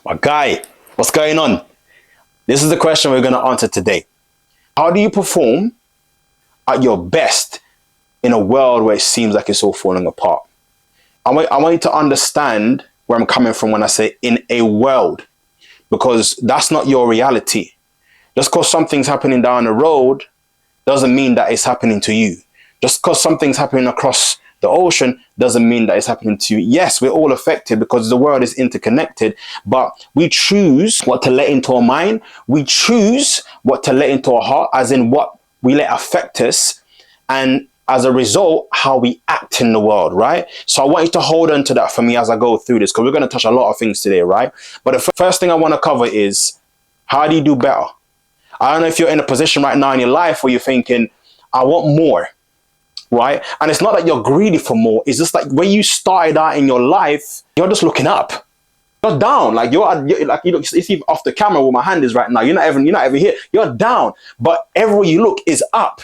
My guy, what's going on? This is the question we're going to answer today. How do you perform at your best in a world where it seems like it's all falling apart? I want you to understand where I'm coming from when I say in a world, because that's not your reality. Just because something's happening down the road doesn't mean that it's happening to you. Just because something's happening across the ocean doesn't mean that it's happening to you. Yes, we're all affected because the world is interconnected, but we choose what to let into our mind. We choose what to let into our heart, as in what we let affect us. And as a result, how we act in the world, right? So I want you to hold on to that for me as I go through this, because we're going to touch a lot of things today, right? But the first thing I want to cover is, how do you do better? I don't know if you're in a position right now in your life where you're thinking, I want more, right? And it's not that you're greedy for more. It's just like when you started out in your life, you're just looking up. You're down, like you're like, you look, it's even off the camera where my hand is right now. You're not even here. You're down, but everywhere you look is up.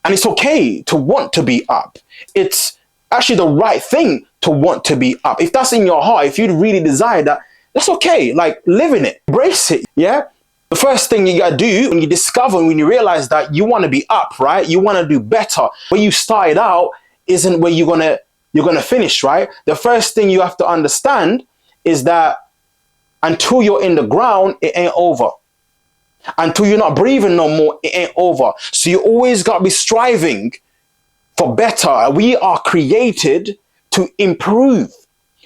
And it's okay to want to be up. It's actually the right thing to want to be up. If that's in your heart, if you really desire that, that's okay. Like, live in it, embrace it. Yeah. The first thing you gotta do when you discover, when you realize that you want to be up, right? You want to do better. Where you started out isn't where you're gonna finish, right? The first thing you have to understand is that until you're in the ground, it ain't over. Until you're not breathing no more, it ain't over. So you always got to be striving for better. We are created to improve.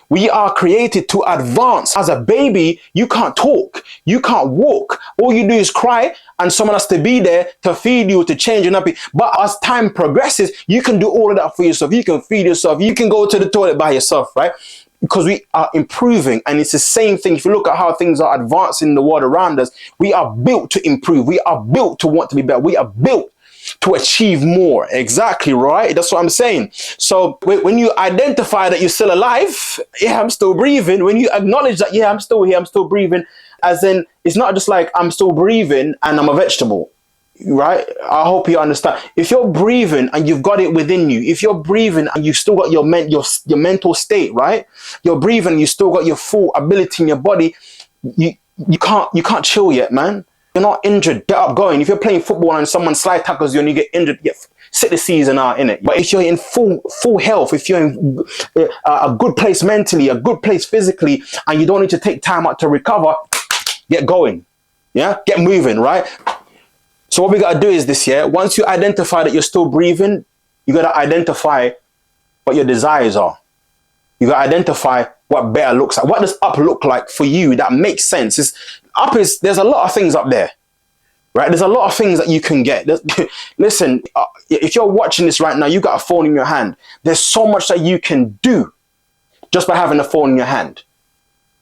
We are created to advance. As a baby, you can't talk. You can't walk. All you do is cry, and someone has to be there to feed you, to change your nappy. But as time progresses, you can do all of that for yourself. You can feed yourself. You can go to the toilet by yourself, right? Because we are improving. And it's the same thing. If you look at how things are advancing in the world around us, we are built to improve. We are built to want to be better. We are built to achieve more. Exactly, right? That's what I'm saying. So when you identify that you're still alive, yeah, I'm still breathing. When you acknowledge that, yeah, I'm still here, I'm still breathing, as in, it's not just like I'm still breathing and I'm a vegetable. Right? I hope you understand. If you're breathing and you've got it within you, if you're breathing and you've still got your mental state, right? You're breathing, you still got your full ability in your body. You can't chill yet, man. You're not injured. Get up going. If you're playing football and someone slide tackles you and you get injured, sit the season out in it. But if you're in full health, if you're in a good place mentally, a good place physically, and you don't need to take time out to recover, get going. Yeah, get moving, right? So what we got to do is this, yeah? Once you identify that you're still breathing, you got to identify what your desires are. You got to identify what better looks like. What does up look like for you that makes sense? There's a lot of things up there, right? There's a lot of things that you can get. Listen, if you're watching this right now, you got a phone in your hand. There's so much that you can do just by having a phone in your hand,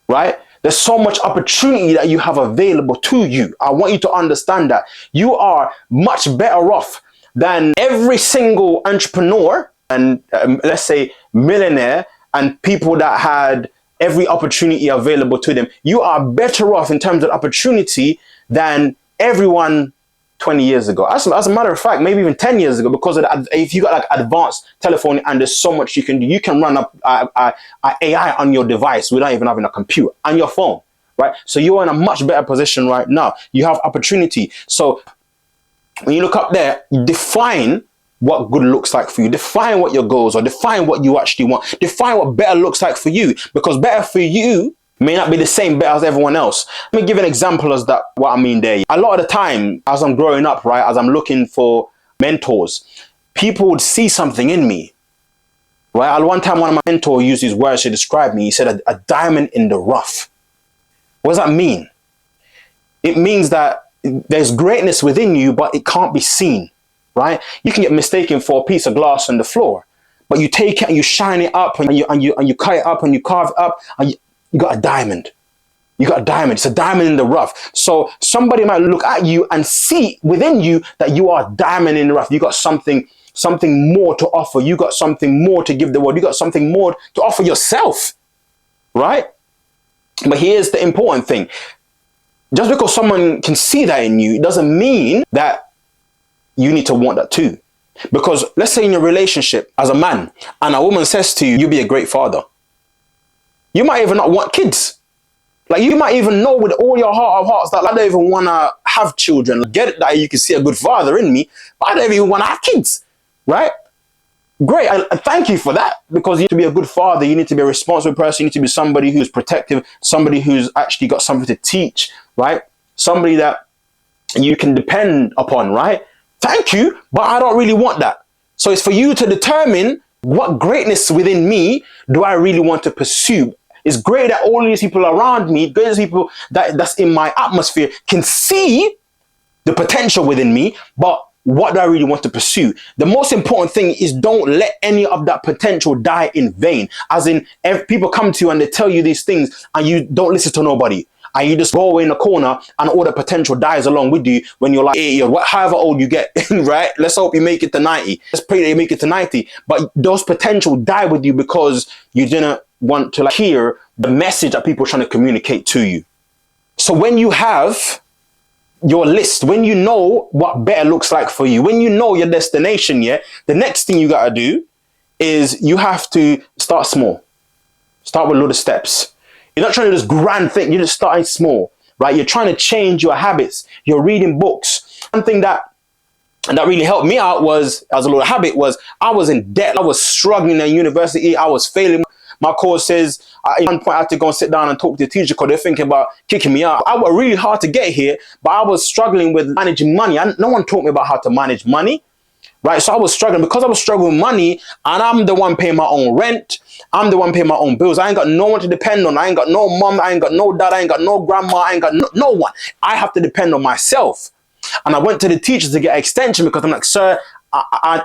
right? There's so much opportunity that you have available to you. I want you to understand that you are much better off than every single entrepreneur and let's say millionaire and people that had every opportunity available to them. You are better off in terms of opportunity than everyone 20 years ago. As a matter of fact, maybe even 10 years ago, because if you got like advanced telephone and there's so much you can do, you can run up AI on your device without even having a computer on your phone, right? So you're in a much better position right now. You have opportunity. So when you look up there, define what good looks like for you. Define what your goals are. Define what you actually want. Define what better looks like for you, because better for you may not be the same better as everyone else. Let me give an example as that, what I mean there. A lot of the time, as I'm growing up, right, as I'm looking for mentors, people would see something in me, right? One time, one of my mentors used these words to describe me. He said, a diamond in the rough. What does that mean? It means that there's greatness within you, but it can't be seen, right? You can get mistaken for a piece of glass on the floor, but you take it and you shine it up and you cut it up and you carve it up and you got a diamond. You got a diamond. It's a diamond in the rough. So somebody might look at you and see within you that you are a diamond in the rough. You got something more to offer. You got something more to give the world. You got something more to offer yourself, right? But here's the important thing. Just because someone can see that in you, it doesn't mean that you need to want that too. Because let's say in your relationship as a man and a woman says to you, you'll be a great father. You might even not want kids. Like, you might even know with all your heart of hearts that I don't even want to have children. Get it that you can see a good father in me, but I don't even want to have kids, right? Great, I thank you for that, because you need to be a good father. You need to be a responsible person. You need to be somebody who's protective, somebody who's actually got something to teach, right? Somebody that you can depend upon, right? Thank you, but I don't really want that. So it's for you to determine what greatness within me do I really want to pursue. It's great that all these people around me, great people that's in my atmosphere can see the potential within me, but what do I really want to pursue? The most important thing is don't let any of that potential die in vain. As in, if people come to you and they tell you these things and you don't listen to nobody, and you just go away in the corner and all the potential dies along with you when you're like 80 or however old you get, right? Let's hope you make it to 90. Let's pray that you make it to 90. But those potential die with you because you didn't want to hear the message that people are trying to communicate to you. So when you have your list, when you know what better looks like for you, when you know your destination, yeah, the next thing you got to do is you have to start small. Start with little steps. You're not trying to do this grand thing. You're just starting small, right? You're trying to change your habits. You're reading books. One thing that really helped me out was, as a little habit, was I was in debt. I was struggling at university. I was failing my courses. At one point, I had to go and sit down and talk to the teacher because they're thinking about kicking me out. I worked really hard to get here, but I was struggling with managing money. No one taught me about how to manage money, right? So I was struggling because I was struggling with money, and I'm the one paying my own rent. I'm the one paying my own bills. I ain't got no one to depend on. I ain't got no mom. I ain't got no dad. I ain't got no grandma. I ain't got no one. I have to depend on myself. And I went to the teachers to get an extension because I'm like, sir, I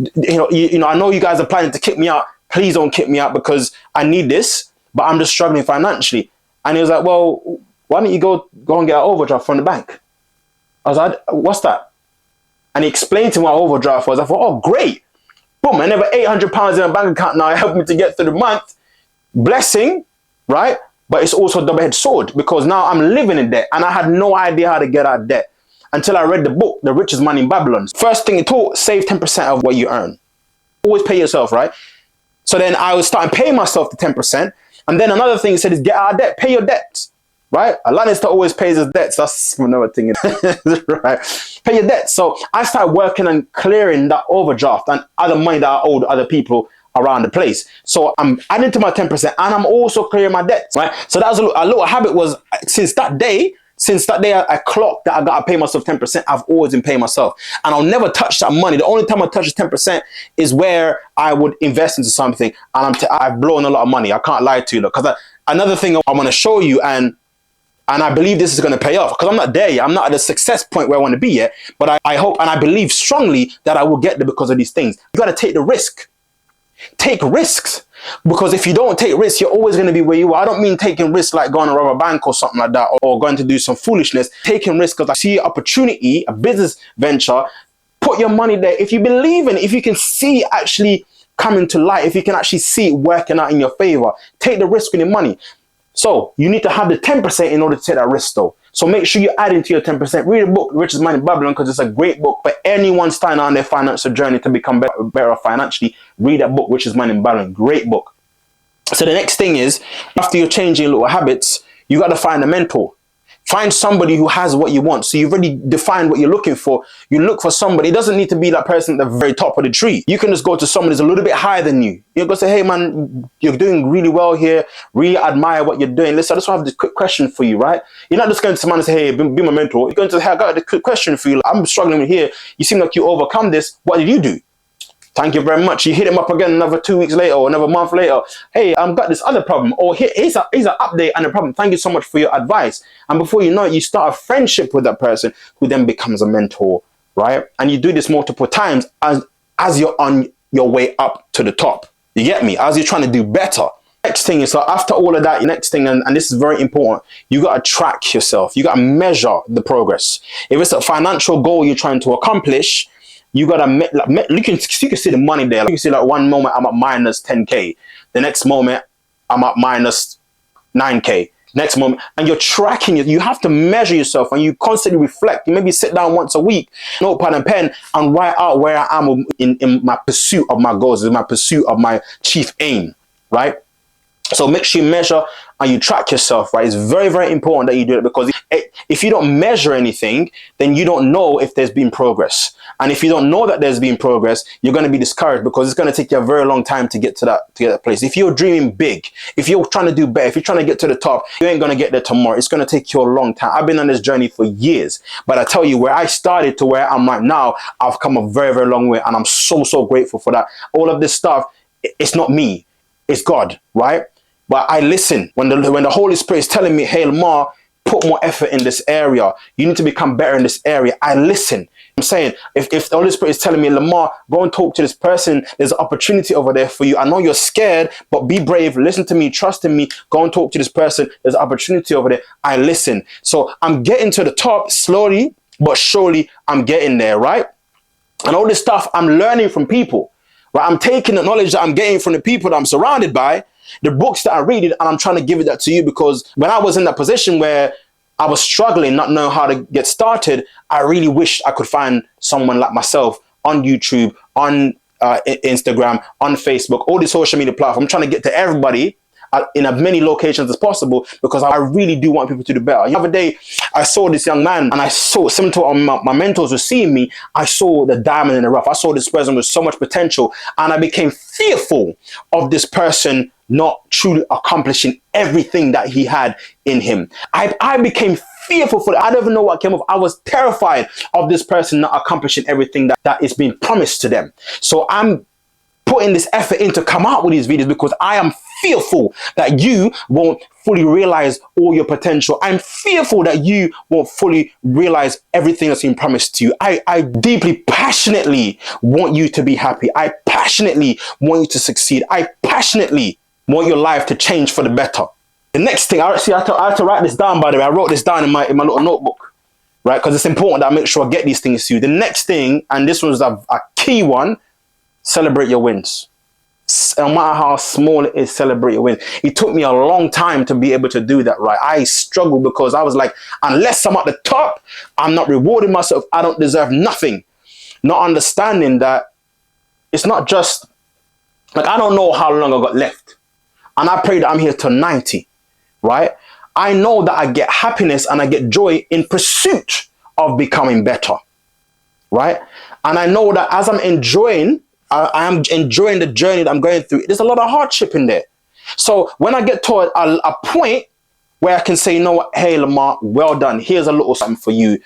know you guys are planning to kick me out. Please don't kick me out because I need this, but I'm just struggling financially. And he was like, well, why don't you go and get an overdraft from the bank? I was like, what's that? And he explained to me what overdraft was. I thought, oh, great. Boom, and never £800 in a bank account now helped me to get through the month. Blessing, right? But it's also a double-edged sword because now I'm living in debt and I had no idea how to get out of debt until I read the book, The Richest Man in Babylon. First thing it taught, save 10% of what you earn. Always pay yourself, right? So then I was starting paying myself the 10%. And then another thing it said is get out of debt, pay your debts, right? A Lannister always pays his debts. That's another thing, right? Pay your debts. So I started working on clearing that overdraft and other money that I owed other people around the place. So I'm adding to my 10% and I'm also clearing my debts, right? So that was a little habit was since that day I clocked that I got to pay myself 10%, I've always been paying myself. And I'll never touch that money. The only time I touch 10% is where I would invest into something. And I've blown a lot of money. I can't lie to you. Because another thing I want to show you, and I believe this is going to pay off, because I'm not there yet. I'm not at the success point where I want to be yet. But I hope and I believe strongly that I will get there because of these things. You got to take the risk. Take risks. Because if you don't take risks, you're always going to be where you are. I don't mean taking risks like going to rob a bank or something like that, or going to do some foolishness. Taking risks because I see an opportunity, a business venture. Put your money there. If you believe in it, if you can see it actually coming to light, if you can actually see it working out in your favor, take the risk with your money. So you need to have the 10% in order to take that risk though. So make sure you add into your 10%. Read the book, Richest Man in Babylon, because it's a great book for anyone starting on their financial journey to become better financially. Read that book, Richest Man in Babylon. Great book. So the next thing is, after you're changing little habits, you got to find a mentor. Find somebody who has what you want. So you've already defined what you're looking for. You look for somebody. It doesn't need to be that person at the very top of the tree. You can just go to someone who's a little bit higher than you. You go say, hey man, you're doing really well here. Really admire what you're doing. Listen, I just have this quick question for you, right? You're not just going to someone and say, hey, be my mentor. You're going to say, hey, I got a quick question for you. I'm struggling here. You seem like you overcome this. What did you do? Thank you very much. You hit him up again another 2 weeks later or another month later. Hey, I've got this other problem. Or here's an update and a problem. Thank you so much for your advice. And before you know it, you start a friendship with that person who then becomes a mentor, right? And you do this multiple times as you're on your way up to the top. You get me? As you're trying to do better. Next thing is, so after all of that, next thing, and this is very important, you got to track yourself. You got to measure the progress. If it's a financial goal you're trying to accomplish, you gotta you can see the money there. Like, you can see like one moment I'm at minus 10k, the next moment I'm at minus 9k, next moment, and you're tracking it. You have to measure yourself and you constantly reflect. You maybe sit down once a week, notepad and pen, and write out where I am in my pursuit of my goals, in my pursuit of my chief aim, right? So make sure you measure and you track yourself, right? It's very, very important that you do it, because if you don't measure anything, then you don't know if there's been progress. And if you don't know that there's been progress, you're going to be discouraged, because it's going to take you a very long time to get to that place. If you're dreaming big, if you're trying to do better, if you're trying to get to the top, you ain't going to get there tomorrow. It's going to take you a long time. I've been on this journey for years, but I tell you, where I started to where I'm right now, I've come a very, very long way, and I'm so, so grateful for that. All of this stuff, it's not me, it's God, right? But I listen when the Holy Spirit is telling me, hey, Lamar, put more effort in this area. You need to become better in this area. I listen. I'm saying, if the Holy Spirit is telling me, Lamar, go and talk to this person, there's an opportunity over there for you. I know you're scared, but be brave. Listen to me, trust in me. Go and talk to this person. There's an opportunity over there. I listen. So I'm getting to the top slowly, but surely I'm getting there, right? And all this stuff I'm learning from people, right? I'm taking the knowledge that I'm getting from the people that I'm surrounded by, the books that I read, and I'm trying to give it that to you, because when I was in that position where I was struggling, not knowing how to get started, I really wish I could find someone like myself on YouTube, on Instagram, on Facebook, all the social media platforms. I'm trying to get to everybody in as many locations as possible, because I really do want people to do better. The other day, I saw this young man, and I saw, similar to what my mentors were seeing me, I saw the diamond in the rough. I saw this person with so much potential, and I became fearful of this person not truly accomplishing everything that he had in him. I became fearful for it. I don't even know what came up. I was terrified of this person not accomplishing everything that is being promised to them. So I'm putting this effort in to come out with these videos, because I am fearful that you won't fully realize all your potential. I'm fearful that you won't fully realize everything that's been promised to you. I deeply, passionately want you to be happy. I passionately want you to succeed. I passionately want your life to change for the better. The next thing, I had to write this down, by the way. I wrote this down in my little notebook, right? Because it's important that I make sure I get these things to you. The next thing, and this was a key one, celebrate your wins. No matter how small it is, celebrate your wins. It took me a long time to be able to do that, right? I struggled, because I was like, unless I'm at the top, I'm not rewarding myself. I don't deserve nothing. Not understanding that it's not just, like, I don't know how long I got left. And I pray that I'm here till 90, right? I know that I get happiness and I get joy in pursuit of becoming better, right? And I know that as I'm enjoying, I am enjoying the journey that I'm going through. There's a lot of hardship in there. So when I get to a point where I can say, you know what, hey, Lamar, well done. Here's a little something for you.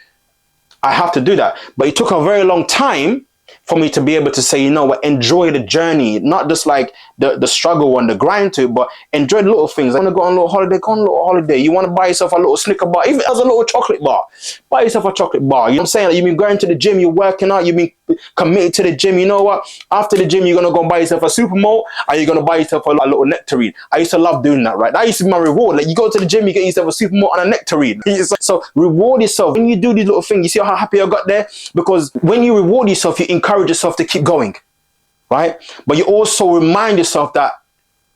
I have to do that. But it took a very long time for me to be able to say, you know what, enjoy the journey, not just like the struggle and the grind to it, but enjoy the little things. I want to go on a little holiday, go on a little holiday. You want to buy yourself a little Snicker bar, even as a little chocolate bar, buy yourself a chocolate bar. You know what I'm saying? Like, you've been going to the gym, you're working out, you've been committed to the gym. You know what? After the gym, you're going to go and buy yourself a Supermalt, or you're going to buy yourself a little nectarine. I used to love doing that, right? That used to be my reward. Like, you go to the gym, you get yourself a Supermalt and a nectarine. So reward yourself. When you do these little things, you see how happy I got there? Because when you reward yourself, you encourage yourself to keep going, right? But you also remind yourself that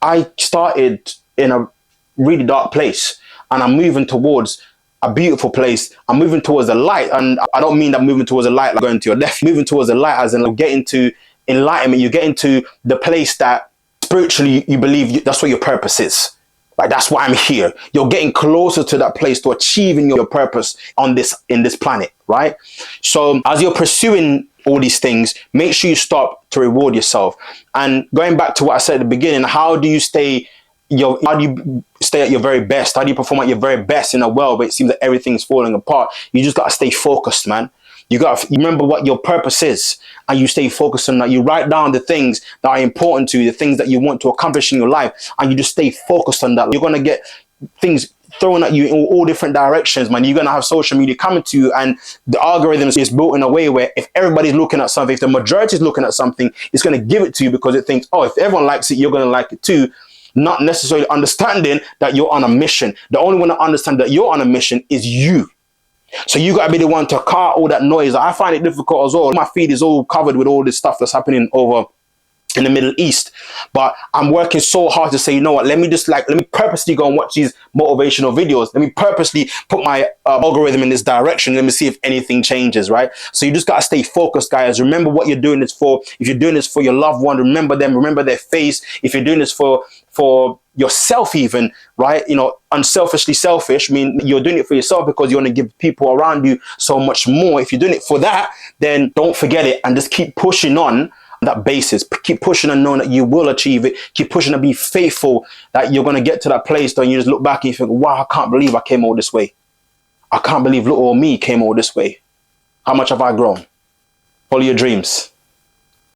I started in a really dark place, and I'm moving towards a beautiful place. I'm moving towards the light, and I don't mean that moving towards the light like going to your left. Moving towards the light as in like getting to enlightenment. You get into the place that spiritually you believe that's what your purpose is. Like, that's why I'm here. You're getting closer to that place, to achieving your purpose in this planet, right? So as you're pursuing all these things, make sure you stop to reward yourself. And going back to what I said at the beginning, how do you stay at your very best? How do you perform at your very best in a world where it seems that everything's falling apart? You just got to stay focused, man. You got to remember what your purpose is, and you stay focused on that. You write down the things that are important to you, the things that you want to accomplish in your life, and you just stay focused on that. You're going to get things thrown at you in all different directions, man. You're going to have social media coming to you, and the algorithm is built in a way where if everybody's looking at something, if the majority is looking at something, it's going to give it to you because it thinks, oh, if everyone likes it, you're going to like it too. Not necessarily understanding that you're on a mission. The only one to understand that you're on a mission is you. So you got to be the one to cut all that noise. I find it difficult as well. My feed is all covered with all this stuff that's happening over in the Middle East, but I'm working so hard to say, you know what, let me purposely go and watch these motivational videos. Let me purposely put my algorithm in this direction. Let me see if anything changes, right? So you just got to stay focused, guys. Remember what you're doing this for. If you're doing this for your loved one, remember them, remember their face. If you're doing this for yourself even, right? You know, unselfishly selfish. I mean, you're doing it for yourself because you want to give people around you so much more. If you're doing it for that, then don't forget it and just keep pushing on that basis. Keep pushing and knowing that you will achieve it. Keep pushing and be faithful that you're going to get to that place that you just look back and you think, wow, I can't believe I came all this way. I can't believe little old me came all this way. How much have I grown? Follow your dreams.